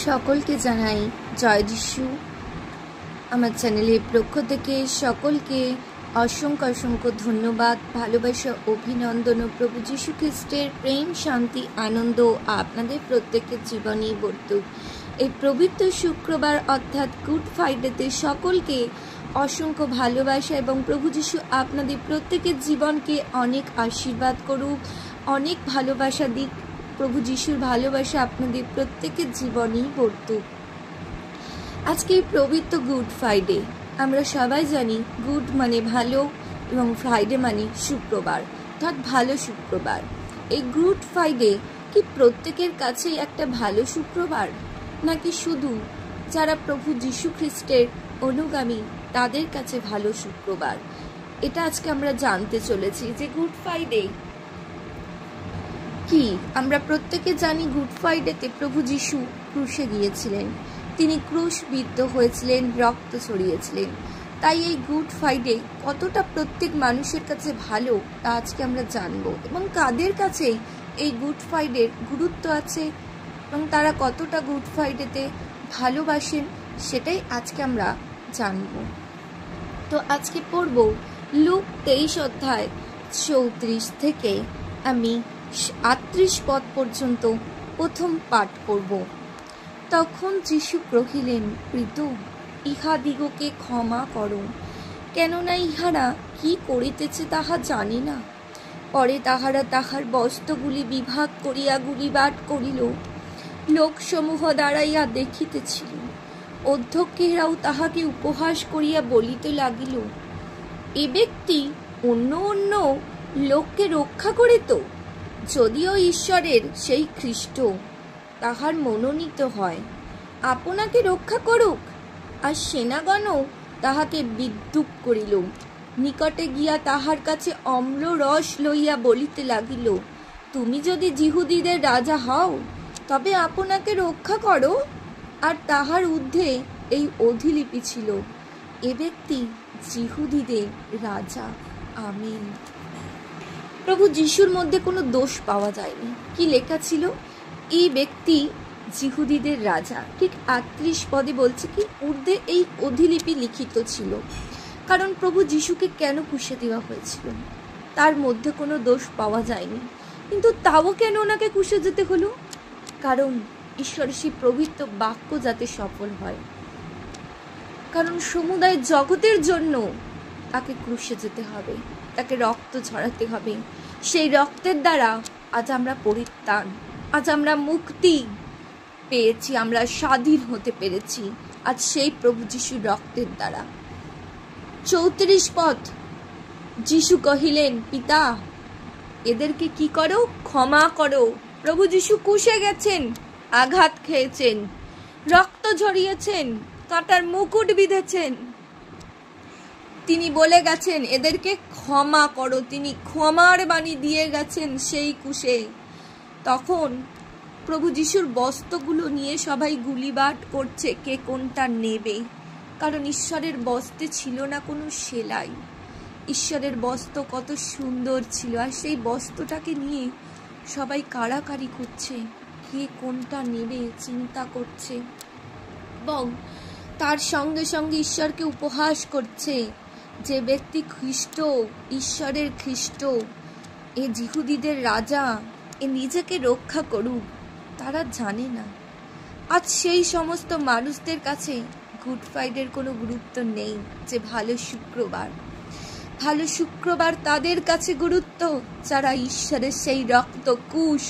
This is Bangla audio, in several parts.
সকলকে জানাই জয় যিশু। আমার চ্যানেলের পক্ষ থেকে সকলকে অসংখ্য অসংখ্য ধন্যবাদ, ভালোবাসা, অভিনন্দন ও প্রভু যীশু খ্রিস্টের প্রেম, শান্তি, আনন্দ আপনাদের প্রত্যেকের জীবনেই বর্তুক। এই পবিত্র শুক্রবার অর্থাৎ গুড ফ্রাইডেতে সকলকে অসংখ্য ভালোবাসা এবং প্রভু যীশু আপনাদের প্রত্যেকের জীবনকে অনেক আশীর্বাদ করুক, অনেক ভালোবাসা দিক। প্রভু যীশুর ভালোবাসা আপনাদের প্রত্যেকের জীবনেই বর্তুক। আজকে পবিত্র গুড ফ্রাইডে। আমরা সবাই জানি গুড মানে ভালো এবং ফ্রাইডে মানে শুক্রবার, অর্থাৎ ভালো শুক্রবার। এই গুড ফ্রাইডে কি প্রত্যেকের কাছেই একটা ভালো শুক্রবার, নাকি শুধু যারা প্রভু যীশু খ্রিস্টের অনুগামী তাদের কাছে ভালো শুক্রবার? এটা আজকে আমরা জানতে চলেছি যে গুড ফ্রাইডে কি। আমরা প্রত্যেকে জানি গুড ফ্রাইডেতে প্রভু যীশু ক্রুশে গিয়েছিলেন, তিনি ক্রুশবিদ্ধ হয়েছিলেন, রক্ত ছড়িয়েছিলেন। তাই এই গুড ফ্রাইডে কতটা প্রত্যেক মানুষের কাছে ভালো তা আজকে আমরা জানবো, এবং কাদের কাছে এই গুড ফ্রাইডের গুরুত্ব আছে এবং তারা কতটা গুড ফ্রাইডেতে ভালোবাসেন সেটাই আজকে আমরা জানবো। তো আজকে পড়ব লুক 23 অধ্যায় 34 থেকে আমি 38 পদ পর্যন্ত প্রথম পাঠ করব। তখন যীশু কহিলেন, পিতু, ইহাদিগকে ক্ষমা করো, কেননা ইহারা কি করিতেছে তাহা জানি না। পরে তাহারা তাহার বস্ত্রগুলি বিভাগ করিয়া গুলিবাট করিল। লোকসমূহ দাঁড়াইয়া দেখিতেছিল। অধ্যক্ষেরাও তাহাকে উপহাস করিয়া বলিতে লাগিল, এ ব্যক্তি অন্য অন্য লোককে রক্ষা করিত, যদিও ঈশ্বরের সেই খ্রিস্ট তাহার মনোনীত হয়, আপনাকে রক্ষা করুক। আর সেনাগণও তাহাকে বিদ্রূপ করিল। নিকটে গিয়া তাহার কাছে অম্ল রস লইয়া বলিতে লাগিল, তুমি যদি যিহুদীদের রাজা হও তবে আপনাকে রক্ষা করো। আর তাহার ঊর্ধ্বে এই অধিলিপি ছিল, এ ব্যক্তি যিহুদীদের রাজা। আমিন। প্রভু যিশুর মধ্যে কোনো দোষ পাওয়া যায়নি। কি লেখা ছিল? এই ব্যক্তি যিহুদীদের রাজা। ঠিক 38 পদে বলছে কি ঊর্ধ্বে এই অধিলিপি লিখিত ছিল। কারণ প্রভু যিশুকে কেন ক্রুশে দেওয়া হয়েছিল? তার মধ্যে কোনো দোষ পাওয়া যায়নি, কিন্তু তাও কেন ওনাকে ক্রুশে যেতে হলো? কারণ ঈশ্বরের সেই পবিত্র বাক্য যাতে সফল হয়, কারণ সমুদায় জগতের জন্য তাকে ক্রুশে যেতে হবে, তাকে রক্ত ঝরাতে হবে। সেই রক্তের দ্বারা আজ আমরা পরিত্রাণ, আজ আমরা মুক্তি পেয়েছি, আমরা স্বাধীন হতে পেরেছি আজ সেই প্রভু যিশুর রক্তের দ্বারা। 34 পদ, যিশু কহিলেন, পিতা, এদেরকে কি করো? ক্ষমা করো। প্রভু যিশু ক্রুশে গেছেন, আঘাত খেয়েছেন, রক্ত ঝরিয়েছেন, কাঁটার মুকুট বিঁধেছেন, তিনি বলে গেছেন এদেরকে ক্ষমা করো। তিনি ক্ষমার বাণী দিয়ে গেছেন সেই ক্রুশে। তখন প্রভু যিশুর বস্ত্রগুলো নিয়ে সবাই গুলিবাট করছে কে কোনটা নেবে, কারণ ঈশ্বরের বস্ত্রে ছিল না কোনো সেলাই। ঈশ্বরের বস্ত্র কত সুন্দর ছিল, আর সেই বস্ত্রটাকে নিয়ে সবাই কাড়াকাড়ি করছে কে কোনটা নেবে, চিন্তা করছে, এবং তার সঙ্গে সঙ্গে ঈশ্বরকে উপহাস করছে যে ব্যক্তি খ্রিস্ট, ঈশ্বরের খ্রিস্ট, এ যিহুদীদের রাজা, এ নিজেকে রক্ষা করুক। তারা জানে না আজ সেই সমস্ত মানুষদের কাছে গুড ফ্রাইডের কোনো গুরুত্ব নেই। যে ভালো শুক্রবার, ভালো শুক্রবার তাদের কাছে গুরুত্ব যারা ঈশ্বরের সেই রক্ত কুশ,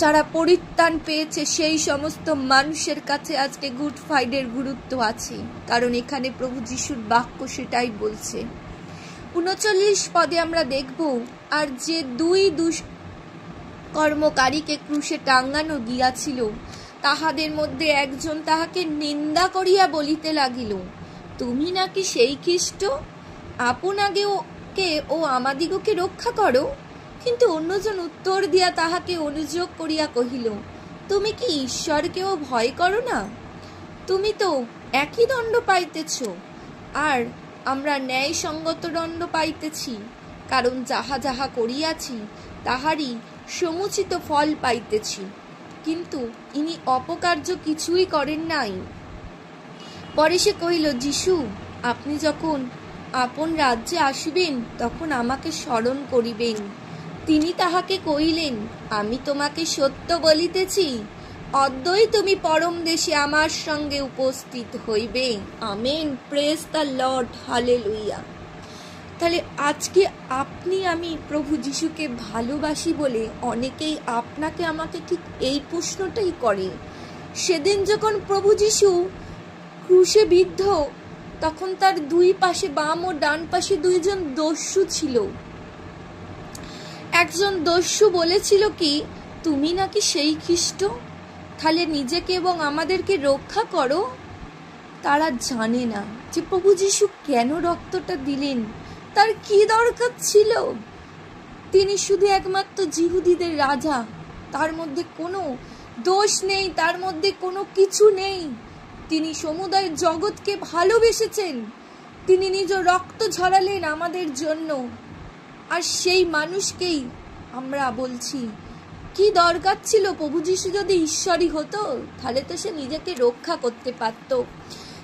যারা পরিত্রাণ পেয়েছে, সেই সমস্ত মানুষের কাছে আজকে গুড ফ্রাইডের গুরুত্ব আছে। কারণ এখানে প্রভু যিশুর বাক্য সেটাই বলছে। 39 পদে আমরা দেখব, আর যে দুই দুষ্কর্মকারীকে ক্রুশে টাঙ্গানো গিয়াছিল তাহাদের মধ্যে একজন তাহাকে নিন্দা করিয়া বলিতে লাগিল, তুমি নাকি সেই খ্রিস্ট? আপনাকে ও আমাদিগকে রক্ষা করো। কিন্তু অন্যজন উত্তর দিয়া তাহাকে অনুযোগ করিয়া কহিল, তুমি কি ঈশ্বরকেও ভয় করো না? তুমি তো একই দণ্ড পাইতেছ, আর আমরা ন্যায়সঙ্গত দণ্ড পাইতেছি, কারণ যাহা যাহা করিয়াছি তাহারই সমুচিত ফল পাইতেছি। কিন্তু ইনি অপকার্য কিছুই করেন নাই। পরে সে কহিল, যিশু, আপনি যখন আপন রাজ্যে আসিবেন তখন আমাকে স্মরণ করিবেন। তিনি তাহাকে কহিলেন, আমি তোমাকে সত্য বলিতেছি, অদ্যই তুমি পরম দেশে আমার সঙ্গে উপস্থিত হইবে। Amen, praise the lord, hallelujah. তাহলে আজকে আপনি আমি প্রভু যিশুকে ভালোবাসি বলে অনেকেই আপনাকে আমাকে ঠিক এই প্রশ্নটাই করে। সেদিন যখন প্রভু যিশু ক্রুশে বিদ্ধ, তখন তার দুই পাশে, বাম ও ডান পাশে দুইজন দস্যু ছিল। একজন দস্যু বলেছিল কি, তুমি নাকি সেই খ্রিস্ট, তাহলে নিজেকে এবং আমাদেরকে রক্ষা করো। তারা জানে না যে প্রভু যিশু কেন রক্তটা দিলেন, তার কি দরকার ছিল। তিনি শুধু একমাত্র জিহুদীদের রাজা, তার মধ্যে কোনো দোষ নেই, তার মধ্যে কোনো কিছু নেই। তিনি সমুদয় জগৎকে ভালোবেসেছেন, তিনি নিজ রক্ত ঝরালেন আমাদের জন্য। আর সেই মানুষকেই আমরা বলছি, কি দরকার ছিল? প্রভু যিশু যদি ঈশ্বরই হতো তাহলে তো সে নিজেকে রক্ষা করতে পারত।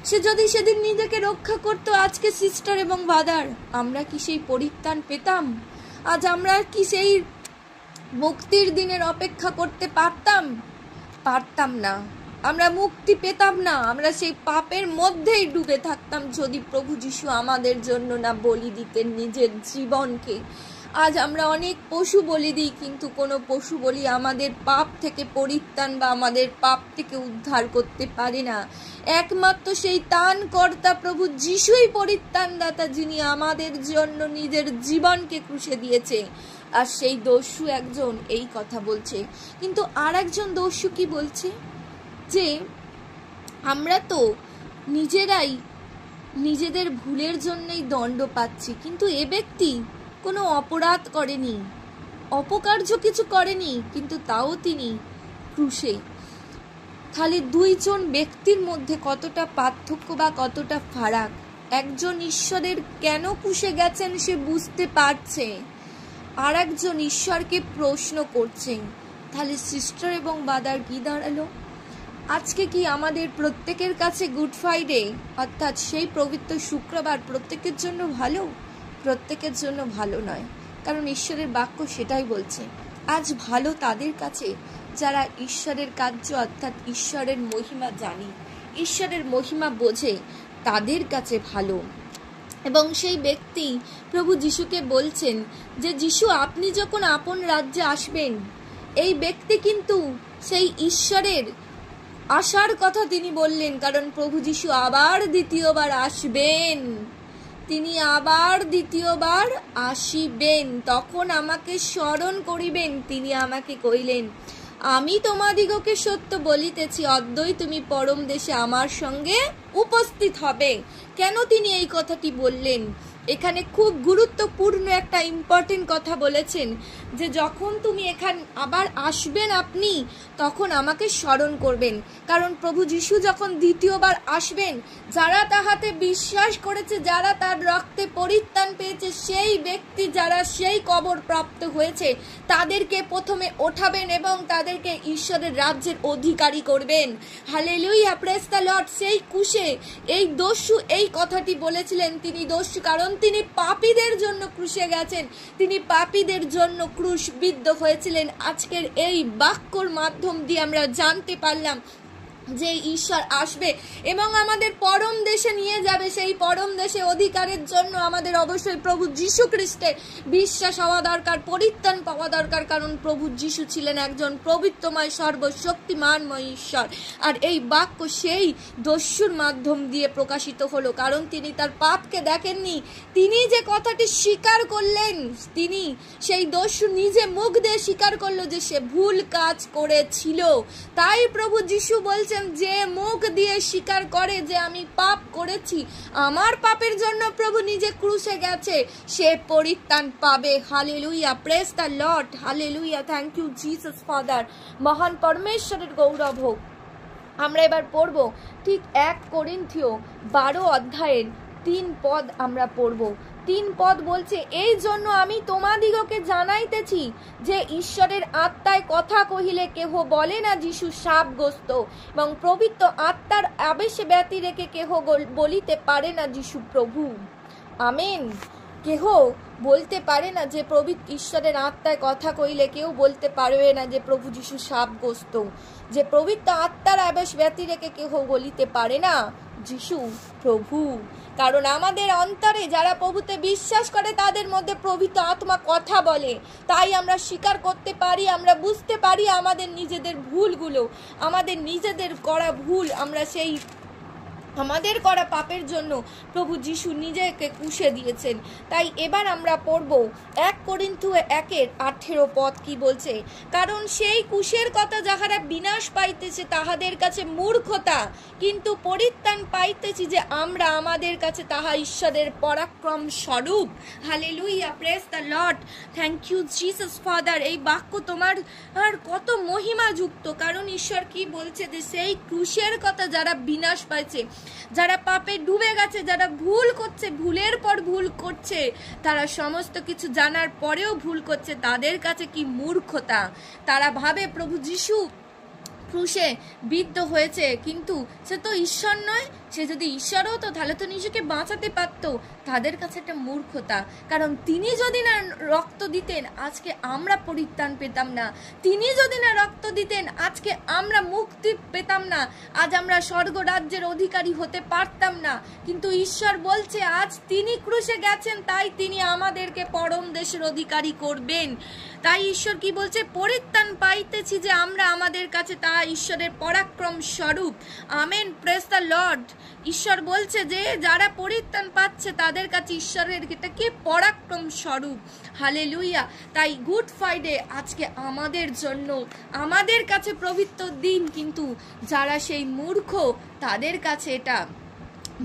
সে যদি সেদিন নিজেকে রক্ষা করতো, আজকে সিস্টার এবং ব্রাদার আমরা কি সেই পরিত্রাণ পেতাম? আজ আমরা কি সেই মুক্তির দিনের অপেক্ষা করতে পারতাম? পারতাম না। আমরা মুক্তি পেতাম না, আমরা সেই পাপের মধ্যেই ডুবে থাকতাম যদি প্রভু যিশু আমাদের জন্য না বলি দিতেন নিজের জীবনকে। আজ আমরা অনেক পশু বলি দিই, কিন্তু কোনো পশু বলি আমাদের পাপ থেকে পরিত্রাণ বা আমাদের পাপ থেকে উদ্ধার করতে পারে না। একমাত্র সেই ত্রাণকর্তা প্রভু যিশুই পরিত্রাণদাতা, যিনি আমাদের জন্য নিজের জীবনকে ক্রুশে দিয়েছে। আর সেই দস্যু একজন এই কথা বলছে, কিন্তু আর একজন দস্যু কি বলছে, যে আমরা তো নিজেরাই নিজেদের ভুলের জন্যই দণ্ড পাচ্ছি, কিন্তু এ ব্যক্তি কোনো অপরাধ করেনি, অপকার্য কিছু করেনি, কিন্তু তাও তিনি ক্রুশে। তাহলে দুইজন ব্যক্তির মধ্যে কতটা পার্থক্য বা কতটা ফারাক। একজন ঈশ্বরের কেন ক্রুশে গেছেন সে বুঝতে পারছে, আর একজন ঈশ্বরকে প্রশ্ন করছেন। তাহলে সিস্টার এবং ব্রাদার কি দাঁড়ালো? আজকে কি আমাদের প্রত্যেকের কাছে গুড ফ্রাইডে অর্থাৎ সেই পবিত্র শুক্রবার প্রত্যেকের জন্য ভালো? প্রত্যেকের জন্য ভালো নয়, কারণ ঈশ্বরের বাক্য সেটাই বলছে। আজ ভালো তাদের কাছে যারা ঈশ্বরের কার্য অর্থাৎ ঈশ্বরের মহিমা জানি, ঈশ্বরের মহিমা বোঝে, তাদের কাছে ভালো। এবং সেই ব্যক্তি প্রভু যিশুকে বলছেন যে, যিশু, আপনি যখন আপন রাজ্যে আসবেন, এই ব্যক্তি কিন্তু সেই ঈশ্বরের আসার কথা তিনি বললেন, কারণ প্রভু যিশু আবার দ্বিতীয়বার আসবেন, তিনি আবার দ্বিতীয়বার আসিবেন, তখন আমাকে স্মরণ করিবেন। তিনি আমাকে কইলেন, আমি তোমাদিগকে সত্য বলিতেছি, অদ্যই তুমি পরম দেশে আমার সঙ্গে উপস্থিত হবে। কেন তিনি এই কথাটি বললেন? এখানে খুব গুরুত্বপূর্ণ একটা ইম্পর্টেন্ট কথা বলেছেন, যে যখন তুমি এখানে আবার আসবেন আপনি, তখন আমাকে স্মরণ করবেন। কারণ প্রভু যিশু যখন দ্বিতীয়বার আসবেন, যারা তাহাতে বিশ্বাস করেছে, যারা তার রক্তে পরিত্রাণ পেয়েছে, সেই ব্যক্তি যারা সেই কবর প্রাপ্ত হয়েছে, তাদেরকে প্রথমে ওঠাবেন এবং তাদেরকে ঈশ্বরের রাজ্যের অধিকারী করবেন। Hallelujah, praise the lord. সেই ক্রুশে এই দস্যু এই কথাটি বলেছিলেন। তিনি দস্যু কারণ তিনি পাপীদের জন্য ক্রুশে গেছেন, তিনি পাপীদের জন্য ক্রুশ বিদ্ধ হয়েছিলেন। আজকের এই বাক্যর মাধ্যম দিয়ে আমরা জানতে পারলাম যে ঈশ্বর আসবে এবং আমাদের পরম দেশে নিয়ে যাবে। সেই পরম দেশে অধিকারের জন্য আমাদের অবশ্যই প্রভু যীশু খ্রিস্টের বিশ্বাস হওয়া দরকার, পরিত্রাণ পাওয়া দরকার, কারণ প্রভু যীশু ছিলেন একজন পবিত্রময় সর্বশক্তিমানময় ঈশ্বর। আর এই বাক্য সেই দস্যুর মাধ্যম দিয়ে প্রকাশিত হলো, কারণ তিনি তার পাপকে দেখেননি। তিনি যে কথাটি স্বীকার করলেন, তিনি সেই দস্যু নিজে মুখ দিয়ে স্বীকার করলো যে সে ভুল কাজ করেছিল। তাই প্রভু যীশু বলছেন, যে মুখ দিয়ে স্বীকার করে যে আমি পাপ করেছি, আমার পাপের জন্য প্রভু নিজে ক্রুশে গেছে, সে পরিত্রাণ পাবে। Hallelujah, praise the lord, hallelujah, thank you Jesus father. মহান পরমেশ্বরের গৌরব হোক। আমরা এবার পড়ব ঠিক 1 করিন্থীয় 12 অধ্যায়ের 3 পদ আমরা পড়ব। 3 পদ বলছে, এই জন্য আমি তোমাদিগকে জানাইতেছি যে ঈশ্বরের আত্মায় কথা কহিলে কেহ বলে না যিশু শাপগ্রস্ত, এবং পবিত্র আত্মার আবেশে ব্যতি রেখে কেহ বলিতে পারে না যিশু প্রভু। আমেন। কেহ বলতে পারে না যে ঈশ্বরের আত্মায় কথা কইলে কেউ বলতে পারবে না যে প্রভু যিশু শাপগ্রস্ত, যে পবিত্র আত্মার আবেশ ব্যতি রেখে কেহ বলিতে পারে না যিশু প্রভু। কারণ আমাদের অন্তরে যারা প্রভুতে বিশ্বাস করে তাদের মধ্যে পবিত্র আত্মা কথা বলে, তাই আমরা স্বীকার করতে পারি, আমরা বুঝতে পারি আমাদের নিজেদের ভুলগুলো, আমাদের নিজেদের করা ভুল, আমরা সেই আমাদের করা পাপের জন্য প্রভু যিশু নিজেকে কুশে দিয়েছেন। তাই এবার আমরা পড়ব 1 করিন্থীয় 1:18 পদ কি বলছে, কারণ সেই কুশের কথা যাহারা বিনাশ পাইতেছে তাহাদের কাছে মূর্খতা, কিন্তু পরিত্রাণ পাইতেছি যে আমরা আমাদের কাছে তাহা ঈশ্বরের পরাক্রম স্বরূপ। Hallelujah, praise the lord, thank you Jesus father. এই বাক্য তোমার কত মহিমাযুক্ত, কারণ ঈশ্বর কি বলছে যে সেই ক্রুশের কথা যারা বিনাশ পাইছে, যারা পাপে ডুবে গেছে, যারা ভুল করছে, ভুলের পর ভুল করছে, তারা সমস্ত কিছু জানার পরেও ভুল করছে, তাদের কাছে কি মূর্খতা। তারা ভাবে প্রভু যিশু ক্রুশে বিদ্ধ হয়েছে, কিন্তু সে তো ঈশ্বর নয়, সে যদি ঈশ্বর হতো তাহলে তো নিজেকে বাঁচাতে পারত। তাদের কাছে একটা মূর্খতা, কারণ তিনি যদি না রক্ত দিতেন আজকে আমরা পরিত্রাণ পেতাম না, তিনি যদি না রক্ত দিতেন আজকে আমরা মুক্তি পেতাম না, আজ আমরা স্বর্গ রাজ্যের অধিকারী হতে পারতাম না। কিন্তু ঈশ্বর বলছে আজ তিনি ক্রুশে গেছেন, তাই তিনি আমাদেরকে পরম দেশের অধিকারী করবেন। তাই ঈশ্বর কি বলছে, পরিত্রাণ পাইতেছি যে আমরা আমাদের কাছে তা ঈশ্বরের পরাক্রম স্বরূপ। Amen, praise the lord. ঈশ্বর বলছে যে যারা পরিত্রাণ পাচ্ছে তাদের কাছে ঈশ্বরের এটা কি পরাক্রম স্বরূপ। হালেলুয়া। তাই গুড ফ্রাইডে আজকে আমাদের জন্য, আমাদের কাছে পবিত্র দিন, কিন্তু যারা সেই মূর্খ তাদের কাছে এটা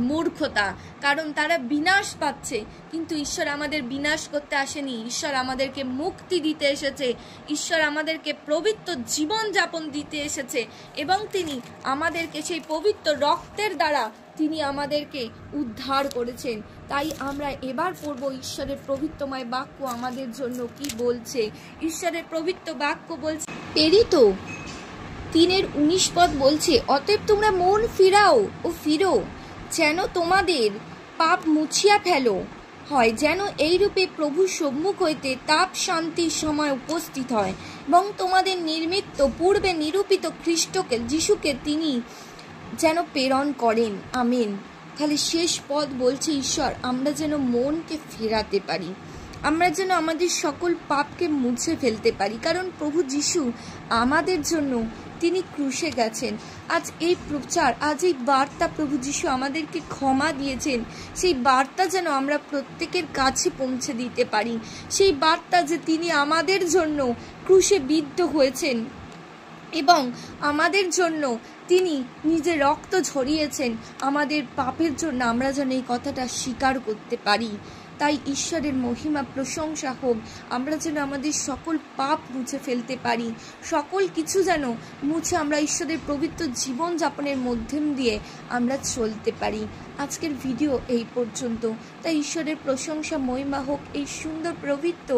মূর্খতা, কারণ তারা বিনাশ পাচ্ছে। কিন্তু ঈশ্বর আমাদের বিনাশ করতে আসেনি, ঈশ্বর আমাদেরকে মুক্তি দিতে এসেছে, ঈশ্বর আমাদেরকে পবিত্র জীবন যাপন দিতে এসেছে, এবং তিনি আমাদেরকে সেই পবিত্র রক্তের দ্বারা তিনি আমাদেরকে উদ্ধার করেছেন। তাই আমরা এবার পড়ব ঈশ্বরের পবিত্রময় বাক্য আমাদের জন্য কি বলছে। ঈশ্বরের পবিত্র বাক্য বলছে, প্রেরিত 3:19 পদ বলছে, অতএব তোমরা মন ফিরাও ও ফিরো, যেন তোমাদের পাপ মুছিয়া ফেলো হয়, যেন এইরূপে প্রভু সম্মুখ হইতে তাপ শান্তির সময় উপস্থিত হয়, এবং তোমাদের নির্মিত পূর্বে নিরূপিত খ্রিস্টকে যিশুকে তিনি যেন প্রেরণ করেন। আমেন। তাহলে শেষ পদ বলছে ঈশ্বর আমরা যেন মনকে ফেরাতে পারি, আমরা যেন আমাদের সকল পাপকে মুছে ফেলতে পারি, কারণ প্রভু যিশু আমাদের জন্য তিনি ক্রুশে গেছেন। আজ এই প্রচার, আজ এই বার্তা প্রভু যিশু আমাদেরকে ক্ষমা দিয়েছেন, সেই বার্তা যেন আমরা প্রত্যেকের কাছে পৌঁছে দিতে পারি। সেই বার্তা যে তিনি আমাদের জন্য ক্রুশে বিদ্ধ হয়েছেন এবং আমাদের জন্য তিনি নিজের রক্ত ঝরিয়েছেন আমাদের পাপের জন্য, আমরা যেন এই কথাটা স্বীকার করতে পারি। তাই ঈশ্বরের মহিমা প্রশংসা হোক, আমরা যেন আমাদের সকল পাপ মুছে ফেলতে পারি, সকল কিছু যেন মুছে আমরা ঈশ্বরের পবিত্র জীবন যাপনের মধ্যম দিয়ে আমরা চলতে পারি। আজকের ভিডিও এই পর্যন্ত। তাই ঈশ্বরের প্রশংসা মহিমা হোক। এই সুন্দর পবিত্র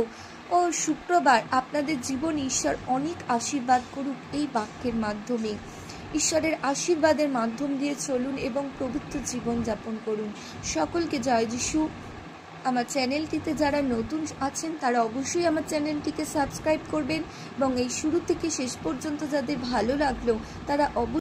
ও শুক্রবার আপনাদের জীবনে ঈশ্বর অনেক আশীর্বাদ করুক এই বাক্যের মাধ্যমে। ঈশ্বরের আশীর্বাদের মাধ্যম দিয়ে চলুন এবং পবিত্র জীবন যাপন করুন। সকলকে জয় যিশু। আমার চ্যানেলটিতে যারা নতুন আছেন তারা অবশ্যই আমার চ্যানেলটিকে সাবস্ক্রাইব করবেন, এবং এই শুরু থেকে শেষ পর্যন্ত যাদের ভালো লাগলো তারা অবশ্যই